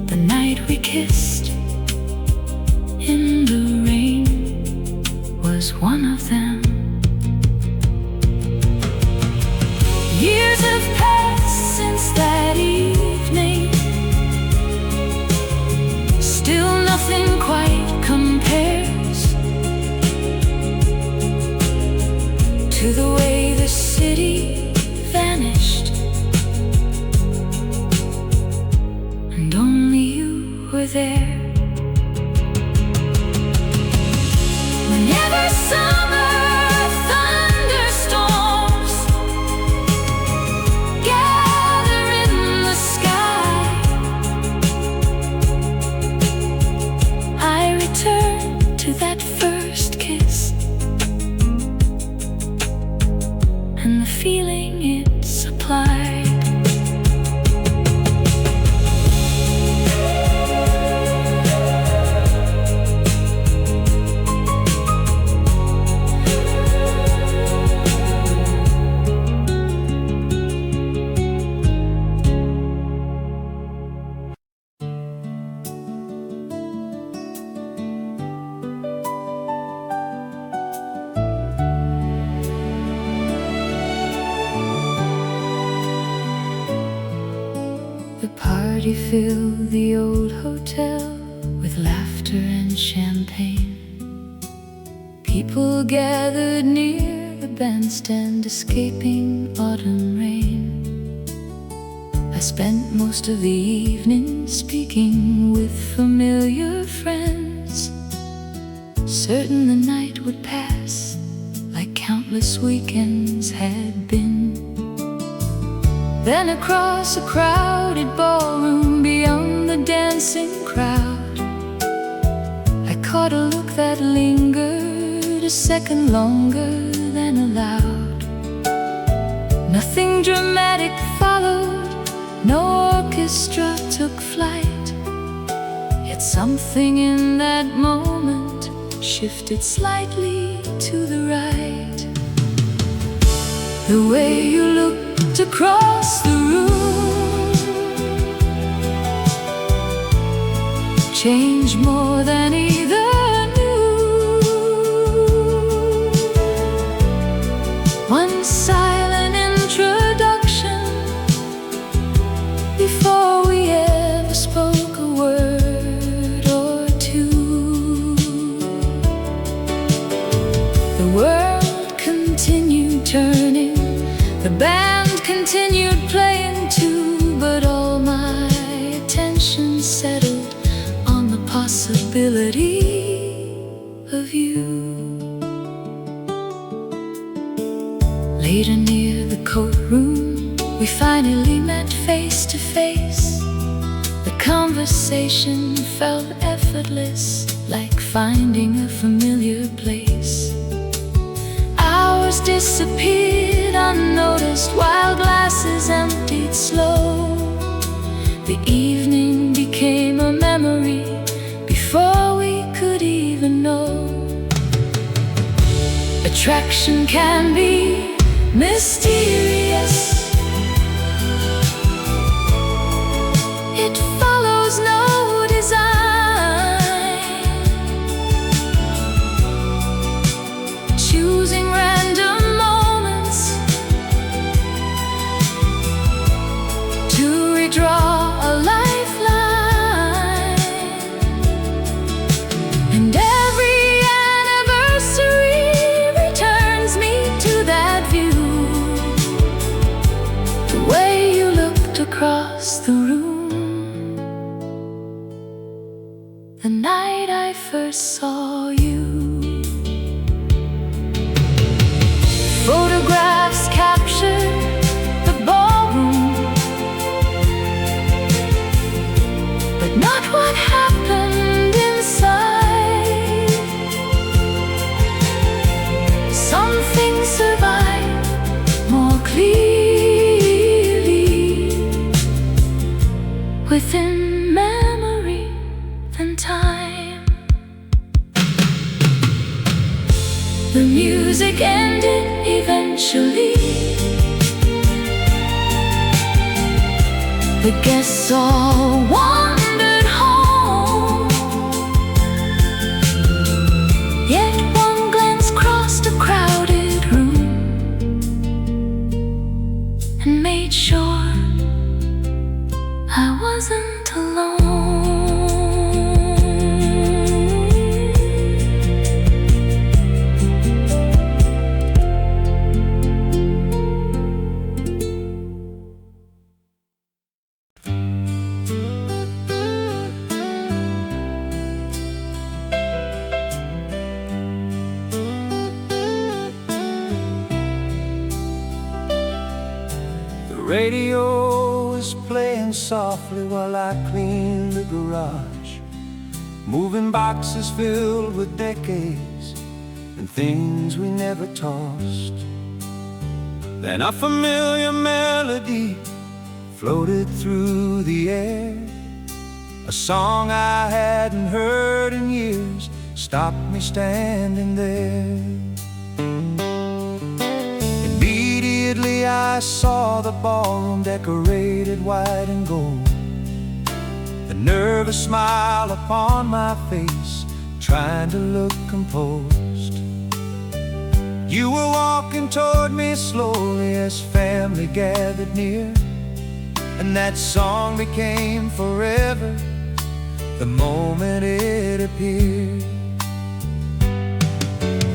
The night we kissed in the rain was one of them. Years have passed since that evening, still nothing quite compares to the way the city vanished, and only you were there. Whenever summer thunderstorms gather in the sky, I return to that first kiss and the feeling it supplied. The party filled the old hotel with laughter and champagne. People gathered near the bandstand, escaping autumn rain. I spent most of the evening speaking with familiar friends, certain the night would pass like countless weekends had been. Then across a crowded ballroom beyond the dancing crowd, I caught a look that lingered a second longer than allowed. Nothing dramatic followed, no orchestra took flight, yet something in that moment shifted slightly to the right. The way you looked across the room changed more than either knew. One silent introduction before we ever spoke a word or two. The world continued turning, the band continued playing too, but all my attention settled on the possibility of you. Later near the courtroom, we finally met face to face. The conversation felt effortless, like finding a familiar place. Hours disappeared unnoticed while glasses emptied slow. The evening became a memory before we could even know. Attraction can be mysterious. It follows no design, choosing random moments to redraw a lifeline. And every anniversary returns me to that view. The way you looked across the room the night I first saw you. Photographs captured the ballroom, but not what happened inside. Some things survive more clearly within memory than time. The music ended eventually. The guests all wandered home, yet one glance crossed a crowded room and made sure I wasn't alone. The radio is playing softly while I clean the garage, moving boxes filled with decades and things we never tossed. Then a familiar melody floated through the air. A song I hadn't heard in years stopped me standing there. Immediately I saw the ballroom decorated white and gold, the nervous smile upon my face, trying to look composed. You were walking toward me slowly as family gathered near, and that song became forever the moment it appeared.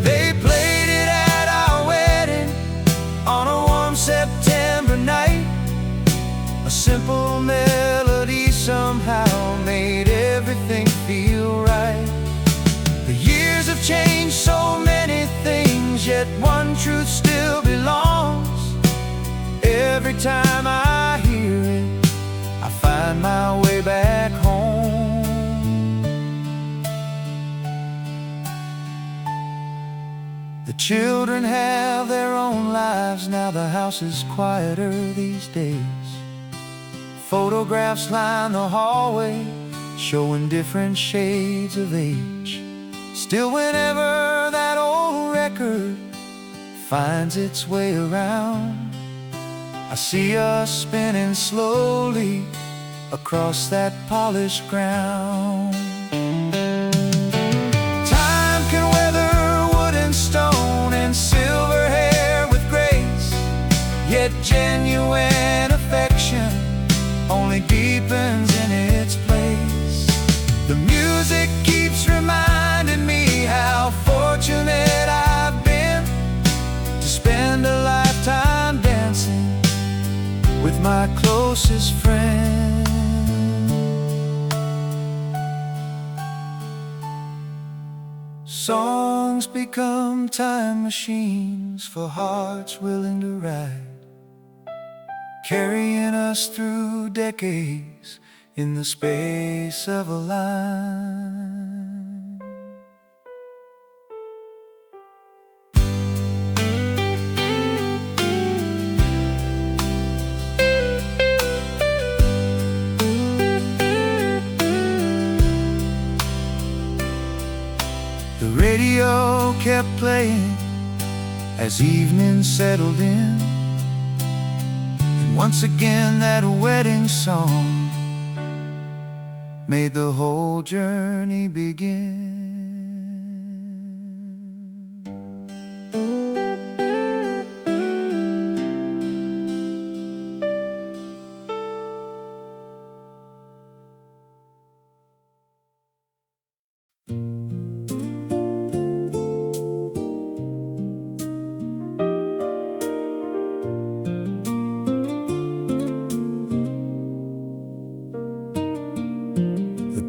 They played it at our wedding on a warm September night. A simple melody somehow made everything feel right. The years have changed so many things, yet one truth still belongs. Every time I hear it, I find my way back home. The children have their own lives now, the house is quieter these days. Photographs line the hallway, showing different shades of age. Still, whenever that old record finds its way around, I see us spinning slowly across that polished ground. Time can weather wood and stone and silver hair with grace, yet genuine affection only deepens in its place. The music keeps reminding me how fortunate I've been to spend a lifetime dancing with my closest friend. Songs become time machines for hearts willing to ride, carrying us through decades in the space of a line. The radio kept playing as evening settled in, and once again that wedding song made the whole journey begin.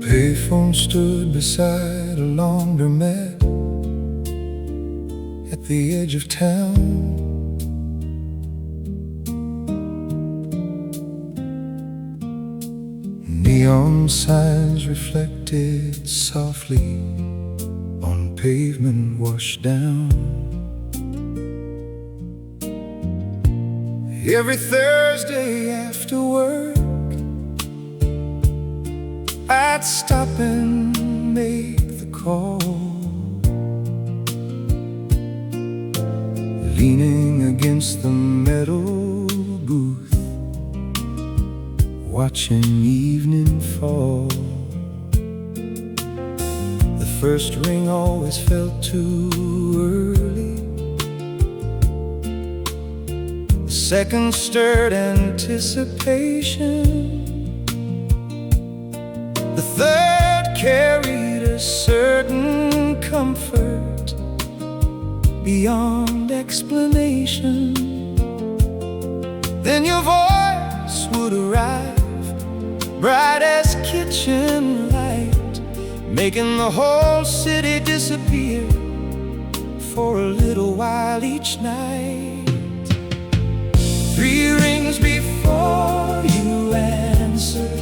Payphone stood beside a laundromat at the edge of town. Neon signs reflected softly on pavement washed down. Every Thursday after work, I'd stop and make the call, leaning against the metal booth, watching evening fall. The first ring always felt too early, the second stirred anticipation, the third carried a certain comfort beyond explanation. Then your voice would arrive, bright as kitchen light, making the whole city disappear for a little while each night. 3 rings before you answered,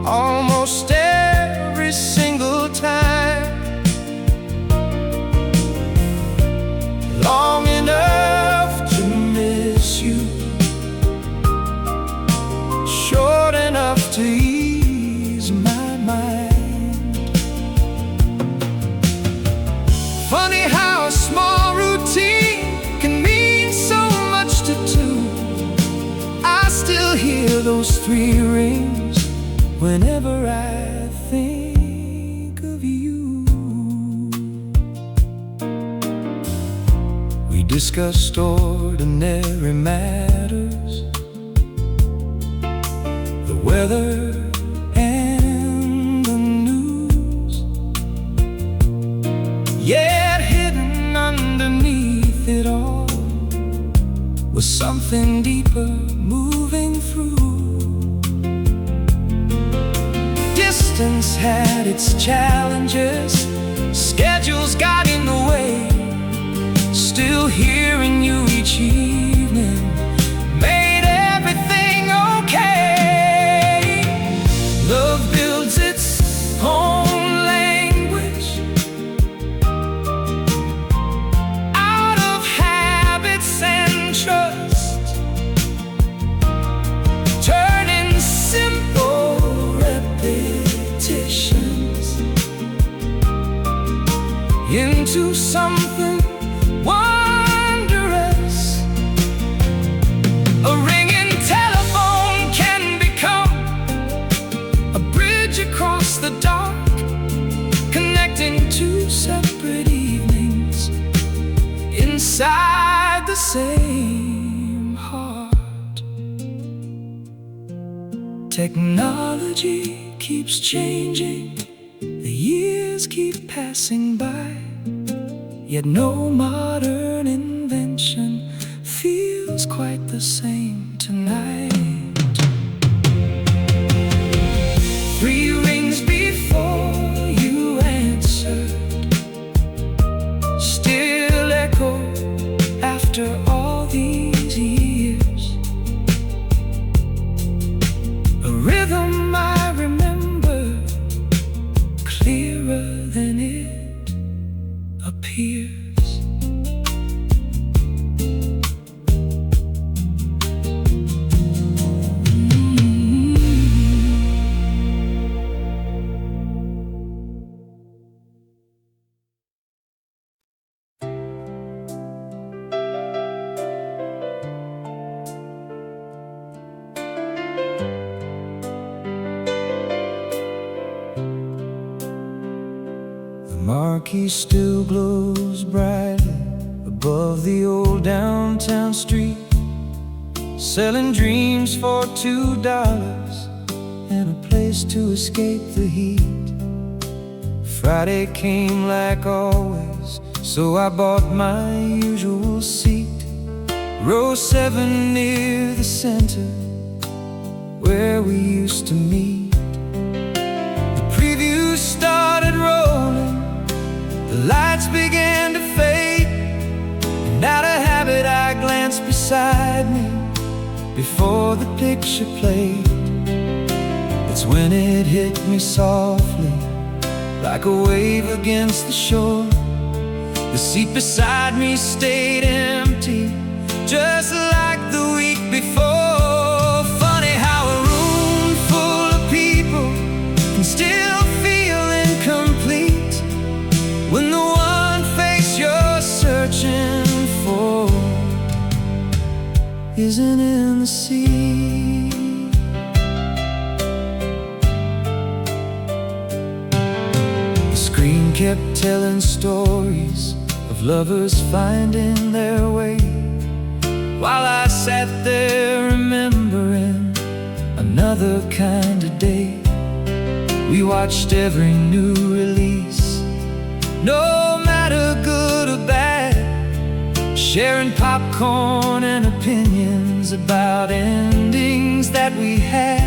almost every single time, long enough to miss you, short enough to ease my mind. Funny how a small routine can mean so much to two. I still hear those 3 rings whenever I think of you. We discussed ordinary matters, the weather and the news, yet hidden underneath it all was something deeper moving through. Distance had its challenges, schedules got in the way. Still hearing you each evening made everything okay. Love builds its own language out of habits and trust, turning simple repetitions into something wondrous. A ringing telephone can become a bridge across the dark, connecting two separate evenings inside the same heart. Technology keeps changing, the years keep passing by, yet no modern invention feels quite the same tonight. 3 rings before you answered, still echo after all these years. A rhythm I remember clearer than it appears. The marquee still glows brightly above the old downtown street, selling dreams for $2 and a place to escape the heat. Friday came like always, so I bought my usual seat, row 7 near the center where we used to meet. The preview started rolling, the lights began to fade, and out of habit I glanced beside me before the picture played. That's when it hit me softly, like a wave against the shore. The seat beside me stayed empty, just like the week before. Funny how a room full of people can still feel incomplete when the one face you're searching for isn't in the sea. The screen kept telling stories of lovers finding their way, while I sat there remembering another kind of day. We watched every new release, no matter good or bad, sharing popcorn and opinions about endings that we had.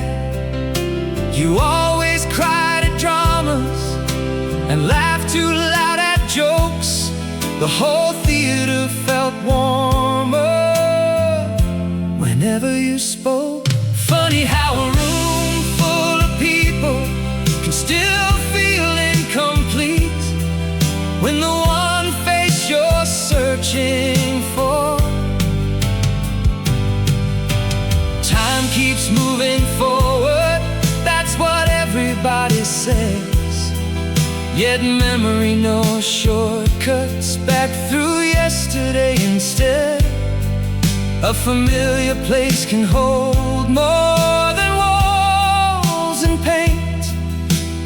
You always cried at dramas and laughed too loud at jokes. The whole theater felt warmer whenever you spoke. Funny how a room full of people can still feel incomplete when the one face you're searching for. Time keeps moving forward, that's what everybody says, yet memory knows shortcuts back through yesterday instead. A familiar place can hold more than walls and paint.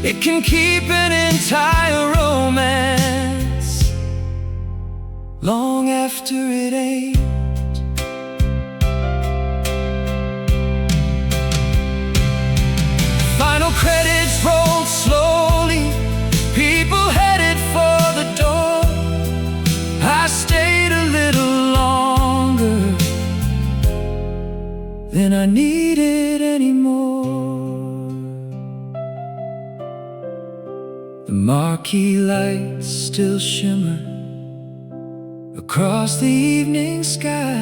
It can keep an entire romance long after it ain't. Final credits rolled slowly, people headed for the door. I stayed a little longer than I needed anymore. The marquee lights still shimmer across the evening sky,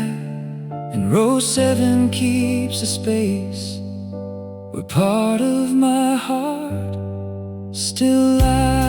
and row 7 keeps a space where part of my heart still lies.